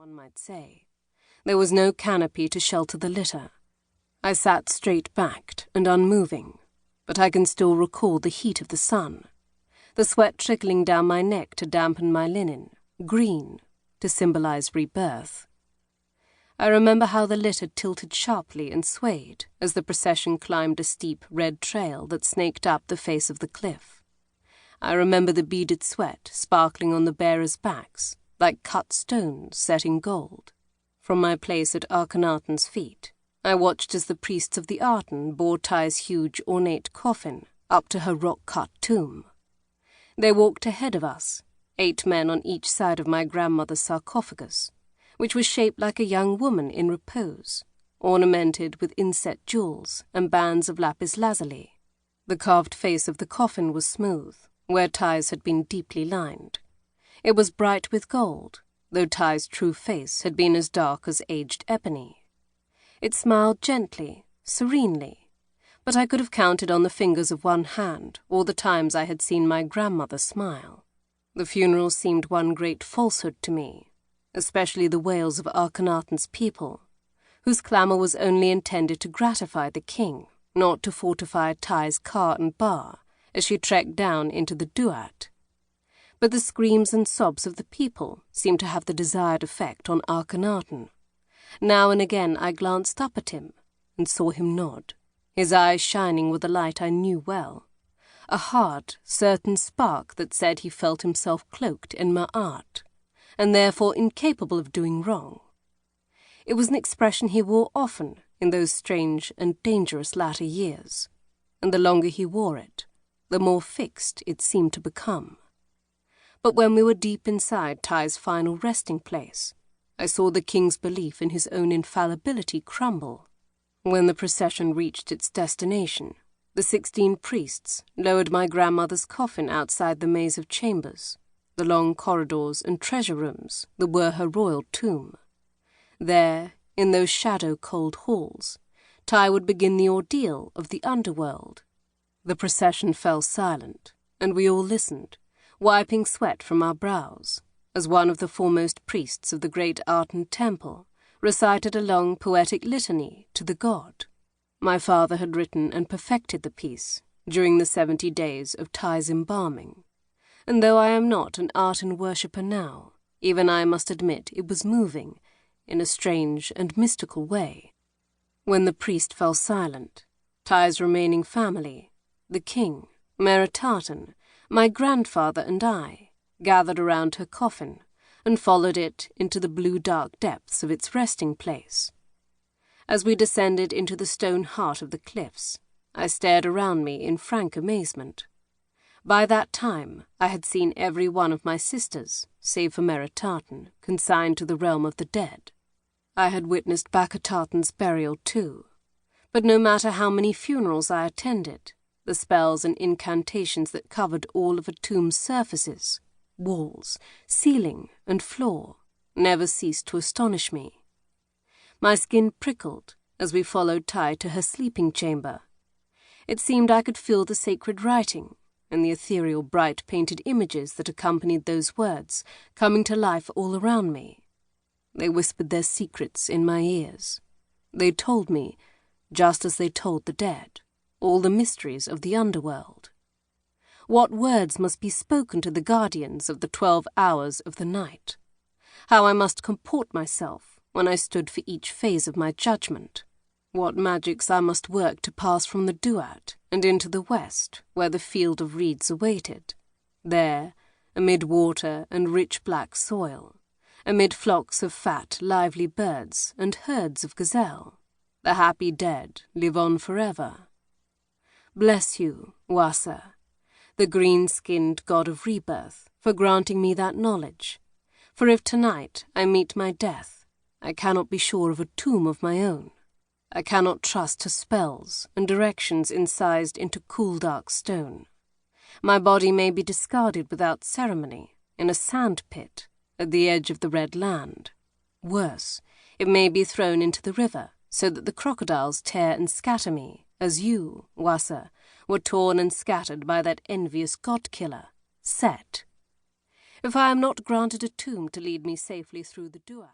one might say. There was no canopy to shelter the litter. I sat straight-backed and unmoving, but I can still recall the heat of the sun, the sweat trickling down my neck to dampen my linen, green, to symbolize rebirth. I remember how the litter tilted sharply and swayed as the procession climbed a steep red trail that snaked up the face of the cliff. I remember the beaded sweat sparkling on the bearers' backs, like cut stones set in gold. From my place at Akhenaten's feet, I watched as the priests of the Arten bore Ty's huge ornate coffin up to her rock-cut tomb. They walked ahead of us, 8 men on each side of my grandmother's sarcophagus, which was shaped like a young woman in repose, ornamented with inset jewels and bands of lapis lazuli. The carved face of the coffin was smooth, where Ty's had been deeply lined. It was bright with gold, though Ty's true face had been as dark as aged ebony. It smiled gently, serenely, but I could have counted on the fingers of one hand all the times I had seen my grandmother smile. The funeral seemed one great falsehood to me, especially the wails of Akhenaten's people, whose clamour was only intended to gratify the king, not to fortify Ty's car and bar as she trekked down into the thwart. But the screams and sobs of the people seemed to have the desired effect on Akhenaten. Now and again I glanced up at him and saw him nod, his eyes shining with a light I knew well, a hard, certain spark that said he felt himself cloaked in maat, and therefore incapable of doing wrong. It was an expression he wore often in those strange and dangerous latter years, and the longer he wore it, the more fixed it seemed to become. But when we were deep inside Ty's final resting place, I saw the king's belief in his own infallibility crumble. When the procession reached its destination, the 16 priests lowered my grandmother's coffin outside the maze of chambers, the long corridors and treasure rooms that were her royal tomb. There, in those shadow-cold halls, Ty would begin the ordeal of the underworld. The procession fell silent, and we all listened, wiping sweat from our brows, as one of the foremost priests of the great Arten temple recited a long poetic litany to the god. My father had written and perfected the piece during the 70 days of Ty's embalming, and though I am not an Arten worshipper now, even I must admit it was moving in a strange and mystical way. When the priest fell silent, Ty's remaining family, the king, Meritaten, my grandfather and I, gathered around her coffin and followed it into the blue-dark depths of its resting place. As we descended into the stone heart of the cliffs, I stared around me in frank amazement. By that time, I had seen every one of my sisters, save for Meritaten, consigned to the realm of the dead. I had witnessed Akhenaten's burial too, but no matter how many funerals I attended, the spells and incantations that covered all of a tomb's surfaces, walls, ceiling, and floor, never ceased to astonish me. My skin prickled as we followed Ty to her sleeping chamber. It seemed I could feel the sacred writing and the ethereal bright painted images that accompanied those words coming to life all around me. They whispered their secrets in my ears. They told me, just as they told the dead, all the mysteries of the underworld. What words must be spoken to the guardians of the 12 hours of the night? How I must comport myself when I stood for each phase of my judgment? What magics I must work to pass from the thwart and into the west, where the field of reeds awaited? There, amid water and rich black soil, amid flocks of fat, lively birds and herds of gazelle, the happy dead live on forever. Bless you, Wasa, the green-skinned god of rebirth, for granting me that knowledge. For if tonight I meet my death, I cannot be sure of a tomb of my own. I cannot trust to spells and directions incised into cool dark stone. My body may be discarded without ceremony in a sand pit at the edge of the Red Land. Worse, it may be thrown into the river so that the crocodiles tear and scatter me, as you, Wasa, were torn and scattered by that envious god-killer, Set. If I am not granted a tomb to lead me safely through the thwart,